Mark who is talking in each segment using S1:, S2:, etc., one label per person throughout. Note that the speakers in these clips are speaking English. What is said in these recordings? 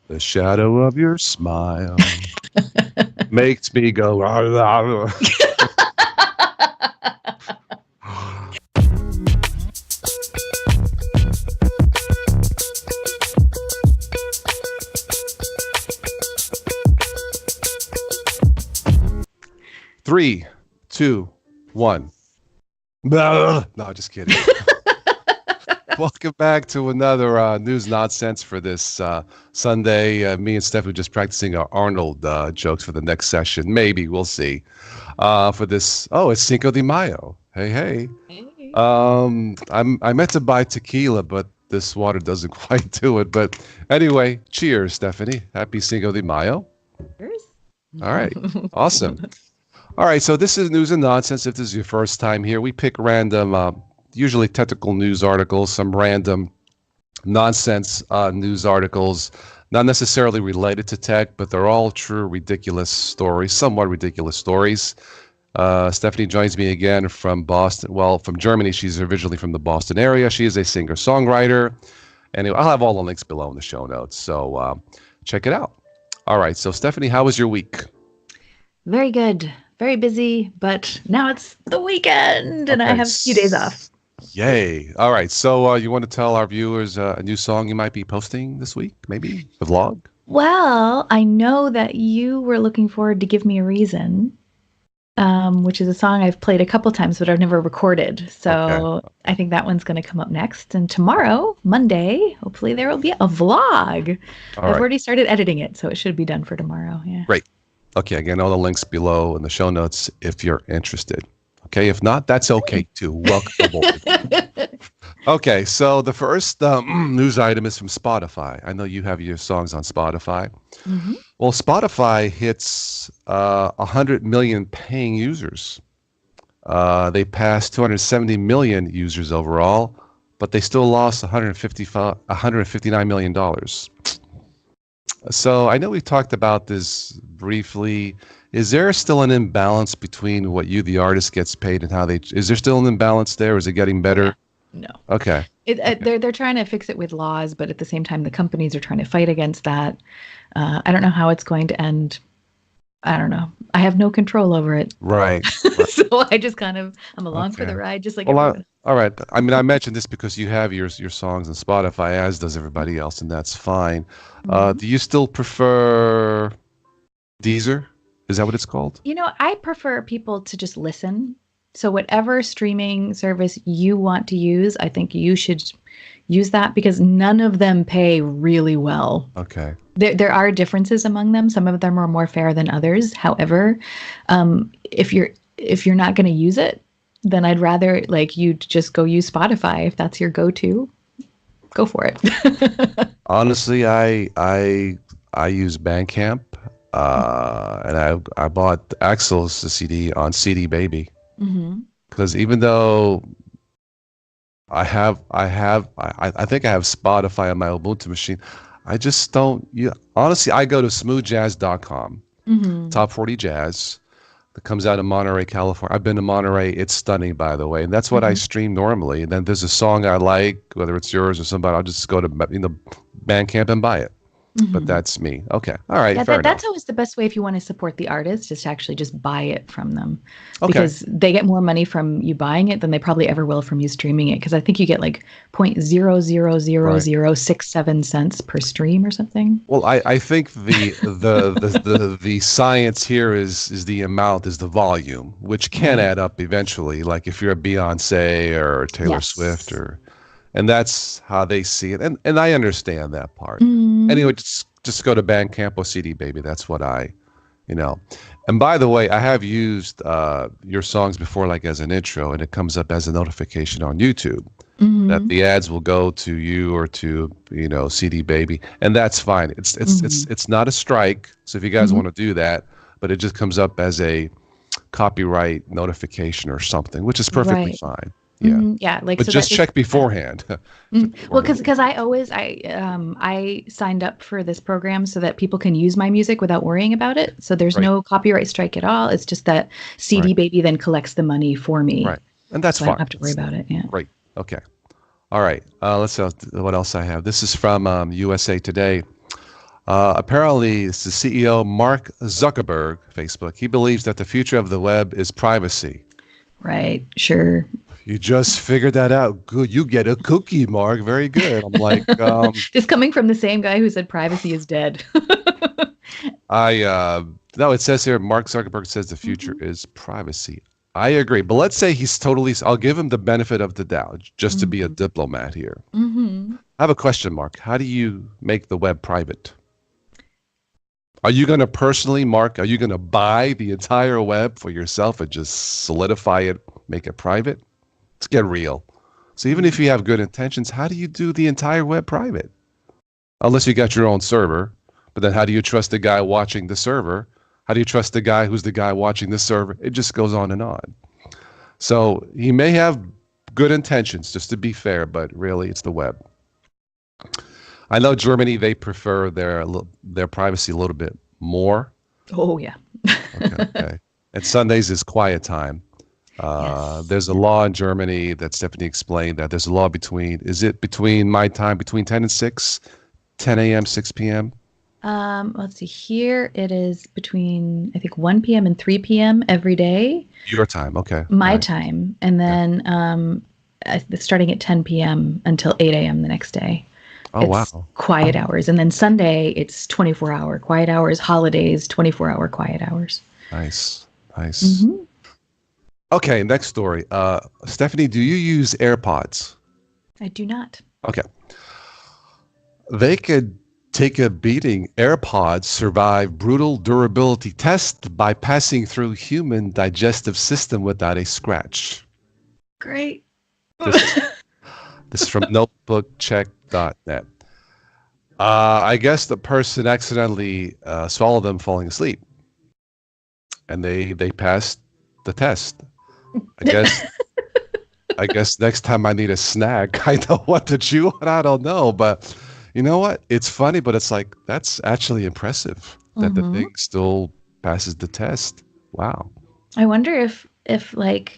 S1: The shadow of your smile makes me go. "Rah, rah, rah." 3, 2, 1. No, just kidding. Welcome back to another news nonsense for this Sunday. Me and Steph are just practicing our Arnold jokes for the next session. Maybe we'll see. For this, it's Cinco de Mayo. Hey, hey.
S2: Hey.
S1: I meant to buy tequila, but this water doesn't quite do it. But anyway, cheers, Stephanie. Happy Cinco de Mayo.
S2: Cheers.
S1: All right, awesome. All right, so this is News and Nonsense. If this is your first time here, we pick random, usually technical news articles, some random nonsense news articles, not necessarily related to tech, but they're all true, ridiculous stories, somewhat ridiculous stories. Stephanie joins me again from Boston. Well, from Germany. She's originally from the Boston area. She is a singer-songwriter. Anyway, I'll have all the links below in the show notes, so check it out. All right, so Stephanie, how was your week?
S2: Very good. Very busy, but now it's the weekend and I have a few days off.
S1: Yay. All right. So you want to tell our viewers a new song you might be posting this week, maybe? A vlog?
S2: Well, I know that you were looking forward to Give Me a Reason, which is a song I've played a couple times, but I've never recorded. So okay. I think that one's going to come up next. And tomorrow, Monday, hopefully there will be a vlog. I've already started editing it, so it should be done for tomorrow. Yeah.
S1: Great. Okay, again, all the links below in the show notes if you're interested. Okay, if not, that's okay too. Welcome aboard. Okay, so the first news item is from Spotify. I know you have your songs on Spotify. Mm-hmm. Well, Spotify hits 100 million paying users. They passed 270 million users overall, but they still lost $159 million. So I know we talked about this briefly. Is there still an imbalance between what you, the artist, gets paid and how they? Is there still an imbalance there? Is it getting better?
S2: No.
S1: Okay.
S2: They're trying to fix it with laws, but at the same time, the companies are trying to fight against that. I don't know how it's going to end. I don't know. I have no control over it.
S1: Right.
S2: So I just I'm along for the ride, just like everyone.
S1: All right. I mean, I mentioned this because you have your songs on Spotify, as does everybody else, and that's fine. Mm-hmm. Do you still prefer Deezer? Is that what it's called?
S2: You know, I prefer people to just listen. So whatever streaming service you want to use, I think you should use that because none of them pay really well.
S1: Okay.
S2: There are differences among them. Some of them are more fair than others. However, if you're not going to use it, then I'd rather you just go use Spotify. If that's your go-to, go for it.
S1: Honestly, I use Bandcamp, and I bought Axel's CD on CD Baby. Because even though I think I have Spotify on my Ubuntu machine, I just don't. Honestly, I go to smoothjazz.com, Top 40 Jazz. That comes out of Monterey, California. I've been to Monterey. It's stunning, by the way. And that's what I stream normally. And then there's a song I like, whether it's yours or somebody, I'll just go to Bandcamp and buy it. But that's me. Okay. All right.
S2: Yeah,
S1: fair
S2: that's
S1: enough.
S2: always the best way if you want to support the artist, just actually just buy it from them.
S1: Okay.
S2: Because they get more money from you buying it than they probably ever will from you streaming it. Because I think you get 0.0000067 cents per stream or something.
S1: Well, I think the science here is the amount, is the volume, which can add up eventually. Like if you're a Beyonce or Taylor Swift and that's how they see it. And I understand that part. Anyway, just go to Bandcamp or CD Baby. That's what And by the way, I have used your songs before, as an intro, and it comes up as a notification on YouTube that the ads will go to you or to CD Baby, and that's fine. It's not a strike. So if you guys want to do that, but it just comes up as a copyright notification or something, which is perfectly fine. Yeah.
S2: Yeah.
S1: But so just check beforehand.
S2: Well, because I signed up for this program so that people can use my music without worrying about it. So there's no copyright strike at all. It's just that CD Baby then collects the money for me.
S1: Right. And that's
S2: so
S1: fine.
S2: I don't have to worry about it. Yeah.
S1: Right. Okay. All right. Let's see what else I have. This is from USA Today. Apparently, it's the CEO, Mark Zuckerberg, Facebook. He believes that the future of the web is privacy.
S2: Right. Sure.
S1: You just figured that out. Good. You get a cookie, Mark. Very good. I'm like,
S2: Just coming from the same guy who said privacy is dead.
S1: no, it says here, Mark Zuckerberg says the future is privacy. I agree. But let's say he's totally, I'll give him the benefit of the doubt just to be a diplomat here. I have a question, Mark. How do you make the web private? Are you going to personally, Mark, are you going to buy the entire web for yourself and just solidify it, make it private? Let's get real. So even if you have good intentions, how do you do the entire web private? Unless you got your own server. But then how do you trust the guy watching the server? How do you trust the guy who's the guy watching the server? It just goes on and on. So he may have good intentions, just to be fair, but really it's the web. I know Germany, they prefer their privacy a little bit more.
S2: Oh, yeah.
S1: Okay. And Sundays is quiet time.
S2: Yes.
S1: There's a law in Germany that Stephanie explained that there's a law between my time, between 10 and 6, 10 a.m., 6 p.m.?
S2: Let's see. Here it is between, I think, 1 p.m. and 3 p.m. every day.
S1: Your time, okay.
S2: My time. And then starting at 10 p.m. until 8 a.m. the next day.
S1: Oh,
S2: it's
S1: wow.
S2: quiet hours. And then Sunday, it's 24-hour quiet hours. Holidays, 24-hour quiet hours.
S1: Nice. Okay, next story. Stephanie, do you use AirPods?
S2: I do not.
S1: Okay. They could take a beating. AirPods survive brutal durability test by passing through human digestive system without a scratch.
S2: Great.
S1: This is from notebookcheck.net. I guess the person accidentally swallowed them falling asleep. And they passed the test. I guess next time I need a snack, I know what to chew on. I don't know, but you know what? It's funny, but it's like, that's actually impressive that the thing still passes the test. Wow.
S2: I wonder if like,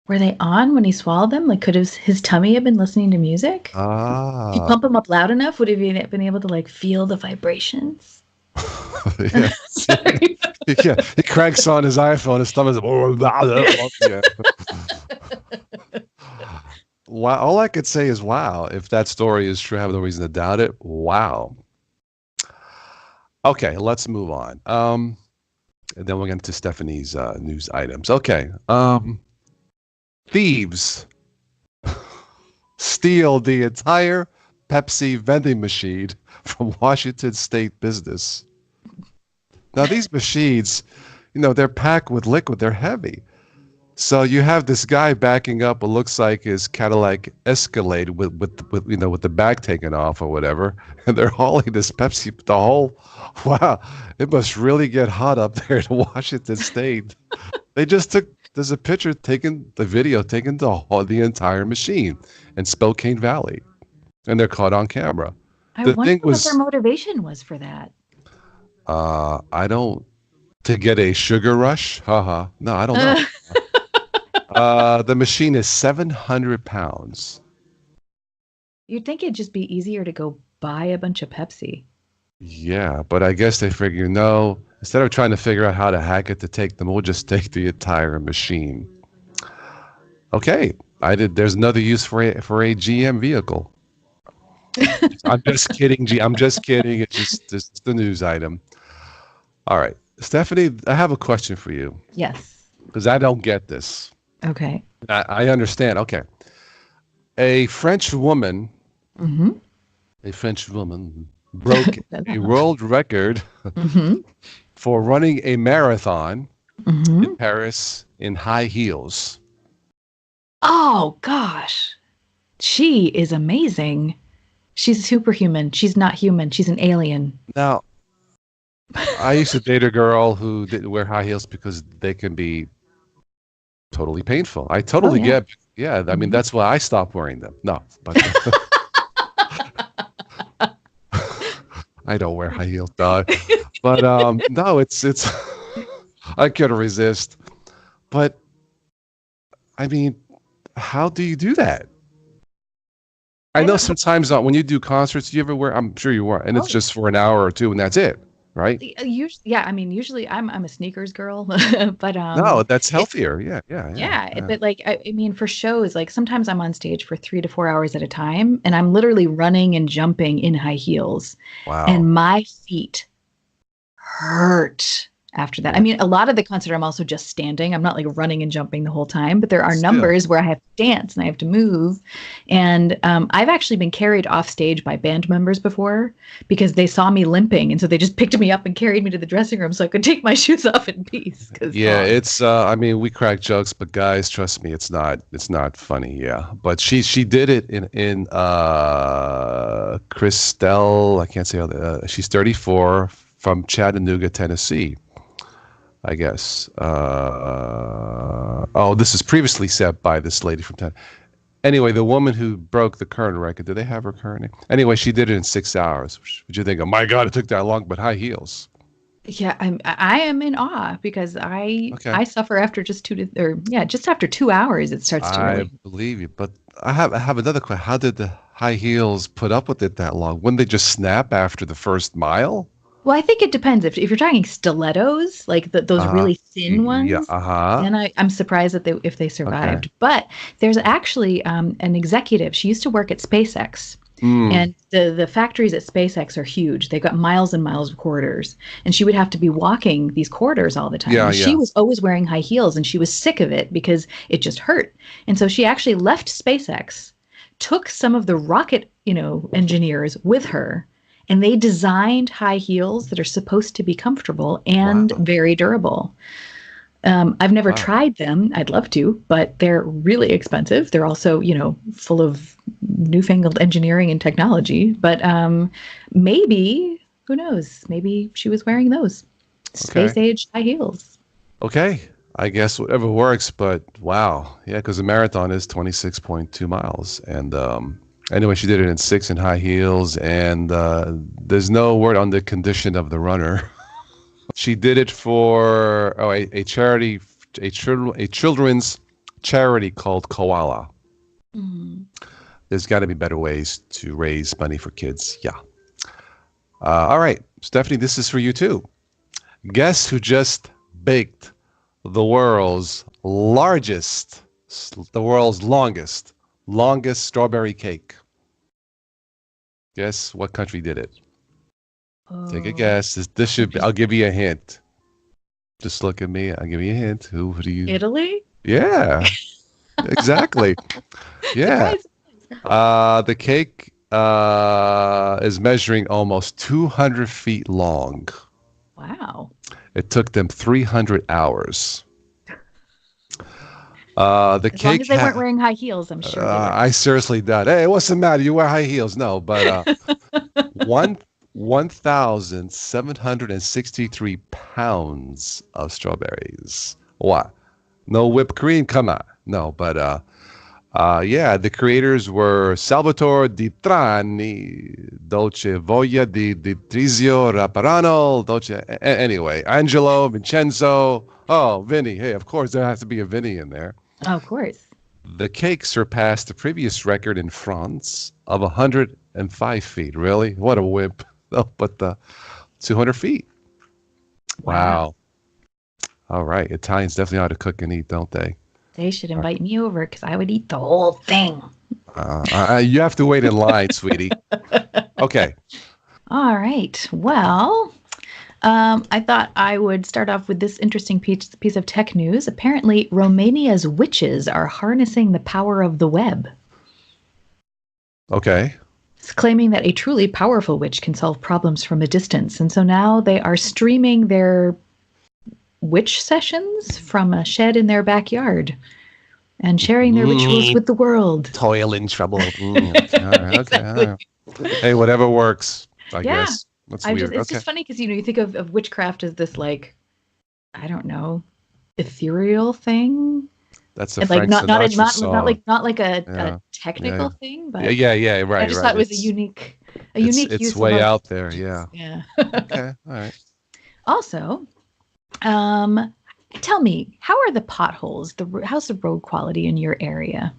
S2: were they on when he swallowed them? Like, could his tummy have been listening to music? If you pump him up loud enough, would he have been able to like feel the vibrations?
S1: Yeah.
S2: Sorry.
S1: Yeah, he cranks on his iPhone. His stomach's yeah. Wow. All I could say is wow. If that story is true, I have no reason to doubt it. Wow. Okay, let's move on. And then we'll get into Stephanie's news items. Okay. Thieves steal the entire Pepsi vending machine from Washington State business. Now, these machines, they're packed with liquid. They're heavy. So you have this guy backing up what looks like his Cadillac Escalade with the bag taken off or whatever, and they're hauling this Pepsi. Wow, it must really get hot up there in Washington State. There's a picture taken, the video taken to the entire machine in Spokane Valley, and they're caught on camera.
S2: I wonder what their motivation was for that.
S1: To get a sugar rush? Haha. No, I don't know. The machine is 700 pounds.
S2: You'd think it'd just be easier to go buy a bunch of Pepsi.
S1: Yeah, but I guess they figure, no, instead of trying to figure out how to hack it to take them, we'll just take the entire machine. Okay, there's another use for a GM vehicle. I'm just kidding, I'm just kidding. It's just the news item. All right, Stephanie, I have a question for you.
S2: Yes.
S1: Because I don't get this.
S2: Okay.
S1: I understand. Okay. A French woman broke a world record for running a marathon in Paris in high heels.
S2: Oh, gosh. She is amazing. She's superhuman. She's not human. She's an alien.
S1: Now, I used to date a girl who didn't wear high heels because they can be totally painful. I totally get. Yeah, I mean that's why I stopped wearing them. No, but I don't wear high heels, dog. But no, it's I couldn't resist. But I mean, how do you do that? I know sometimes when you do concerts, you ever wear? I'm sure you wear, and it's just for an hour or two, and that's it, right?
S2: Usually, yeah. I mean, usually I'm a sneakers girl, but
S1: No, that's healthier. Yeah.
S2: but like I mean, for shows, like sometimes I'm on stage for 3 to 4 hours at a time, and I'm literally running and jumping in high heels,
S1: Wow.
S2: and my feet hurt after that. I mean, a lot of the concert I'm also just standing. I'm not like running and jumping the whole time, but there are numbers where I have to dance and I have to move. And I've actually been carried off stage by band members before because they saw me limping, and so they just picked me up and carried me to the dressing room so I could take my shoes off in peace.
S1: Yeah, it's I mean, we crack jokes, but guys, trust me, it's not funny. Yeah, but she did it in Christelle. I can't say she's 34 from Chattanooga, Tennessee. I guess. This is previously said by this lady from Tennessee. Anyway, the woman who broke the current record, do they have her current? Anyway, she did it in 6 hours. Would you think, oh my God, it took that long, but high heels.
S2: Yeah, I am in awe because I suffer after just after 2 hours it starts to really.
S1: I believe you, but I have another question. How did the high heels put up with it that long? Wouldn't they just snap after the first mile?
S2: Well, I think it depends. If you're talking stilettos, like those really thin ones, then I'm surprised that if they survived. Okay. But there's actually an executive. She used to work at SpaceX, and the factories at SpaceX are huge. They've got miles and miles of corridors, and she would have to be walking these corridors all the time. Yeah, she was always wearing high heels, and she was sick of it because it just hurt. And so she actually left SpaceX, took some of the rocket, engineers with her. And they designed high heels that are supposed to be comfortable and very durable. I've never tried them. I'd love to, but they're really expensive. They're also, full of newfangled engineering and technology. But maybe, who knows? Maybe she was wearing those space-age high heels.
S1: Okay. I guess whatever works, but wow. Yeah, because the marathon is 26.2 miles. And anyway, she did it in 6 in high heels, and there's no word on the condition of the runner. She did it for a charity, a children's charity called Koala. Mm-hmm. There's got to be better ways to raise money for kids. Yeah. All right, Stephanie, this is for you too. Guess who just baked the world's longest strawberry cake? Guess what country did it? Take a guess. This should be, I'll give you a hint. Just look at me. I'll give you a hint. Who do you?
S2: Italy?
S1: Yeah. Exactly. Yeah. The cake is measuring almost 200 feet long.
S2: Wow.
S1: It took them 300 hours.
S2: As long as they weren't wearing high heels, I'm sure.
S1: I seriously doubt. Hey, what's the matter? You wear high heels? No, but 1,763 pounds of strawberries. What? No whipped cream? Come on. No, but the creators were Salvatore Di Trani, Dolce Voglia di Trizio Raparano, anyway, Angelo, Vincenzo. Oh, Vinny. Hey, of course, there has to be a Vinny in there.
S2: Oh, of course.
S1: The cake surpassed the previous record in France of 105 feet. Really? What a whip. Oh, but 200 feet. Wow. All right. Italians definitely know how to cook and eat, don't they?
S2: They should invite me over because I would eat the whole thing.
S1: You have to wait in line, sweetie. Okay.
S2: All right. Well, I thought I would start off with this interesting piece of tech news. Apparently, Romania's witches are harnessing the power of the web.
S1: Okay.
S2: It's claiming that a truly powerful witch can solve problems from a distance. And so now they are streaming their witch sessions from a shed in their backyard and sharing their rituals with the world.
S1: Toil in trouble. Okay. Hey, whatever works, I guess. That's weird.
S2: It's just funny because you think of witchcraft as this I don't know, ethereal thing.
S1: That's a Frank Sinatra song.
S2: not like a technical thing, but
S1: right.
S2: I just thought it was a unique use.
S1: It's way out there. Yeah.
S2: Yeah.
S1: Okay. All right.
S2: Also, tell me, how are the potholes? How's the road quality in your area?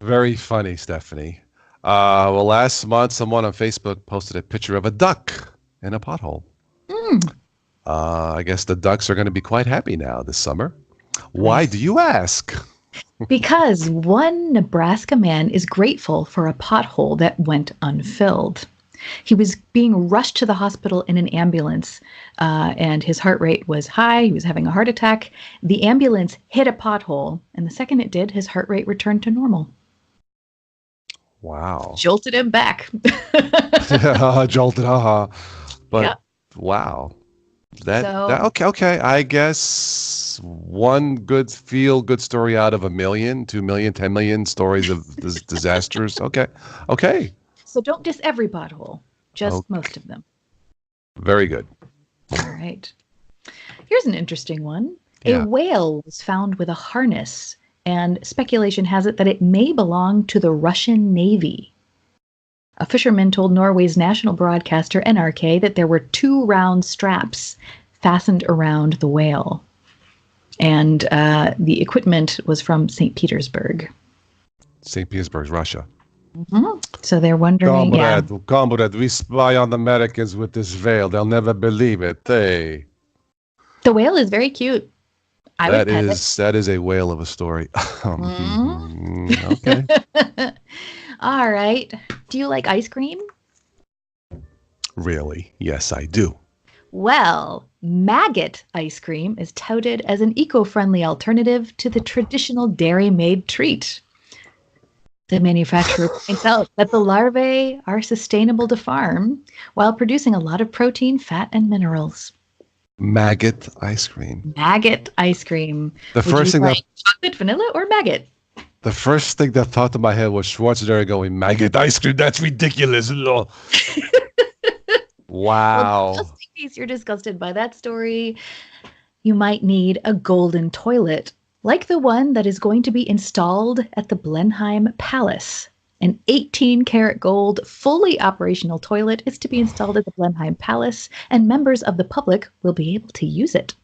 S1: Very funny, Stephanie. Well, last month, someone on Facebook posted a picture of a duck in a pothole.
S2: Mm,
S1: I guess the ducks are going to be quite happy now this summer. Why
S2: nice.
S1: do you ask?
S2: Because one Nebraska man is grateful for a pothole that went unfilled. He was being rushed to the hospital in an ambulance, and his heart rate was high. He was having a heart attack. The ambulance hit a pothole, and the second it did, his heart rate returned to normal.
S1: Wow.
S2: Jolted him back.
S1: Jolted, haha. But
S2: Yeah.
S1: wow.
S2: So
S1: Okay. I guess one good feel-good story out of 1 million, 2 million, 10 million stories of disasters. Okay.
S2: so don't diss every pothole, just
S1: Okay.
S2: most of them.
S1: Very good.
S2: All right. Here's an interesting one.
S1: Yeah.
S2: A whale was found with a harness, and speculation has it that it may belong to the Russian Navy. A fisherman told Norway's national broadcaster NRK that there were 2 round straps fastened around the whale, and the equipment was from St. Petersburg.
S1: St. Petersburg, Russia.
S2: So they're wondering,
S1: Comrade, we spy on the Americans with this veil. They'll never believe it. Hey.
S2: The whale is very cute.
S1: That is a whale of a story. Okay.
S2: All right. Do you like ice cream?
S1: Really? Yes, I do.
S2: Well, maggot ice cream is touted as an eco-friendly alternative to the traditional dairy-made treat. The manufacturer points out that the larvae are sustainable to farm while producing a lot of protein, fat, and minerals.
S1: Maggot ice cream.
S2: Maggot ice cream.
S1: The first thing that
S2: chocolate, vanilla, or maggot?
S1: The first thing that popped in my head was Schwarzenegger going, maggot ice cream, that's ridiculous. Wow.
S2: Well, just in case you're disgusted by that story, you might need a golden toilet, like the one that is going to be installed at the Blenheim Palace. An 18-karat gold, fully operational toilet is to be installed at the Blenheim Palace, and members of the public will be able to use it.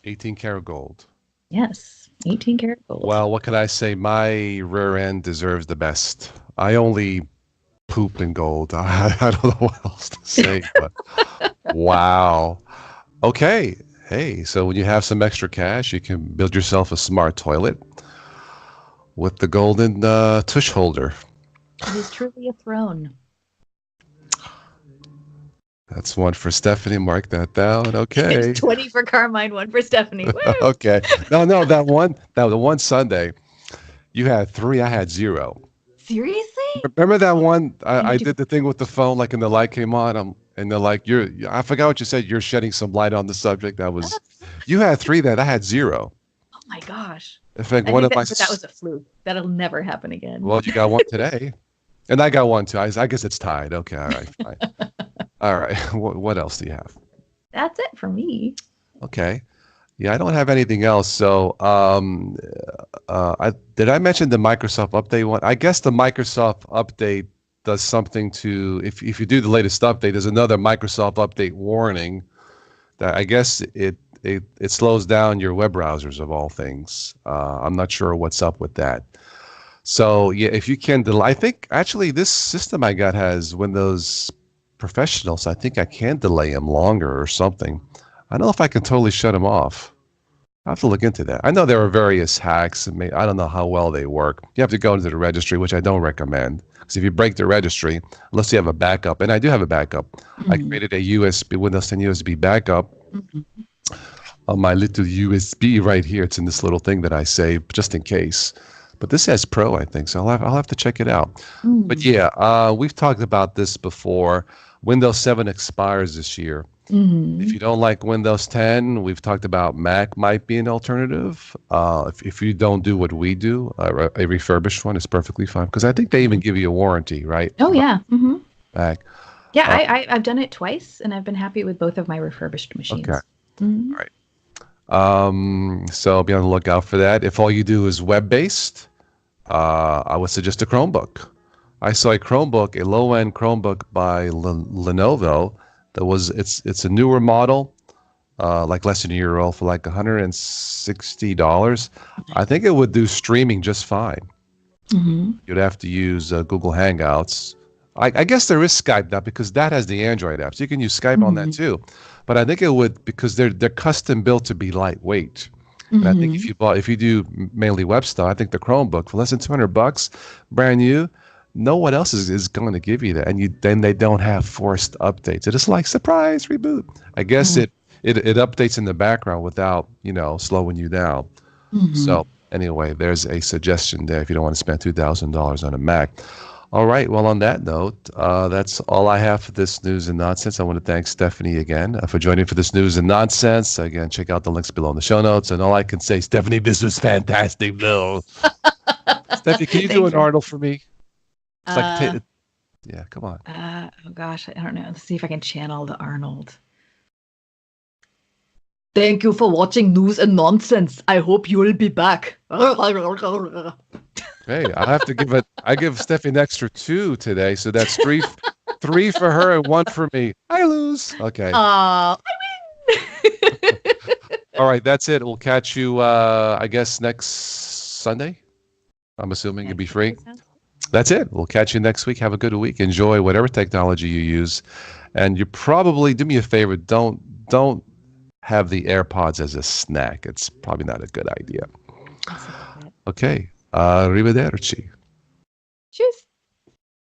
S1: 18-karat gold.
S2: Yes, 18-karat gold.
S1: Well, what can I say? My rear end deserves the best. I only poop in gold. I don't know what else to say, but wow. Okay. Hey, so when you have some extra cash, you can build yourself a smart toilet with the golden tush holder.
S2: It is truly a throne.
S1: That's one for Stephanie. Mark that down. Okay.
S2: It's 20 for Carmine, 1 for Stephanie. Woo!
S1: Okay. No, the one Sunday, you had 3, I had 0.
S2: Seriously?
S1: Remember that one? I did the thing with the phone, like, and the light came on. And they're like, I forgot what you said. You're shedding some light on the subject. You had 3 that I had 0.
S2: Oh my gosh.
S1: In fact,
S2: But that was a fluke. That'll never happen again.
S1: Well, you got one today. And I got one too. I guess it's tied. Okay. All right. Fine. All right. What else do you have?
S2: That's it for me.
S1: Okay. Yeah, I don't have anything else. So, did I mention the Microsoft update one? I guess the Microsoft update does something to, if you do the latest update, there's another Microsoft update warning that I guess it slows down your web browsers of all things. I'm not sure what's up with that. So yeah, if you can delay, I think actually this system I got has Windows Professional, so I think I can delay them longer or something. I don't know if I can totally shut them off. I have to look into that. I know there are various hacks, and I don't know how well they work. You have to go into the registry, which I don't recommend, because if you break the registry, unless you have a backup, and I do have a backup, I created a USB Windows 10 USB backup on my little USB right here. It's in this little thing that I save just in case. But this has Pro, I think, so I'll have to check it out. But yeah, we've talked about this before. Windows 7 expires this year. If you don't like Windows 10, we've talked about Mac might be an alternative. If you don't do what we do, a refurbished one is perfectly fine, because I think they even give you a warranty, right?
S2: Oh, yeah. Mm-hmm.
S1: Mac.
S2: Yeah, I've done it twice, and I've been happy with both of my refurbished machines.
S1: Okay. All right. So be on the lookout for that. If all you do is web-based, I would suggest a Chromebook. I saw a Chromebook, a low-end Chromebook by Lenovo. It's a newer model, like less than a year old, for like $160. I think it would do streaming just fine. You'd have to use Google Hangouts. I guess there is Skype now because that has the Android apps. You can use Skype on that too. But I think it would because they're custom built to be lightweight. And I think if you do mainly web stuff, I think the Chromebook for less than $200, brand new, no one else is going to give you that. And then they don't have forced updates. It is like surprise reboot. I guess it updates in the background without slowing you down. So anyway, there's a suggestion there if you don't want to spend $2,000 on a Mac. All right. Well, on that note, that's all I have for this news and nonsense. I want to thank Stephanie again for joining for this news and nonsense. Again, check out the links below in the show notes. And all I can say, Stephanie, this was fantastic, Bill. Stephanie, can you do an Arnold for me? It's like, yeah, come on.
S2: Oh gosh, I don't know. Let's see if I can channel the Arnold. Thank you for watching News and Nonsense. I hope you will be back.
S1: Hey, I give Stephanie an extra 2 today, so that's 3 for her and 1 for me. I lose. Okay.
S2: I win.
S1: All right, that's it. We'll catch you, I guess, next Sunday. I'm assuming you'll be free. That's it. We'll catch you next week. Have a good week. Enjoy whatever technology you use, and you probably do me a favor. Don't have the AirPods as a snack. It's probably not a good idea. Okay. Arrivederci.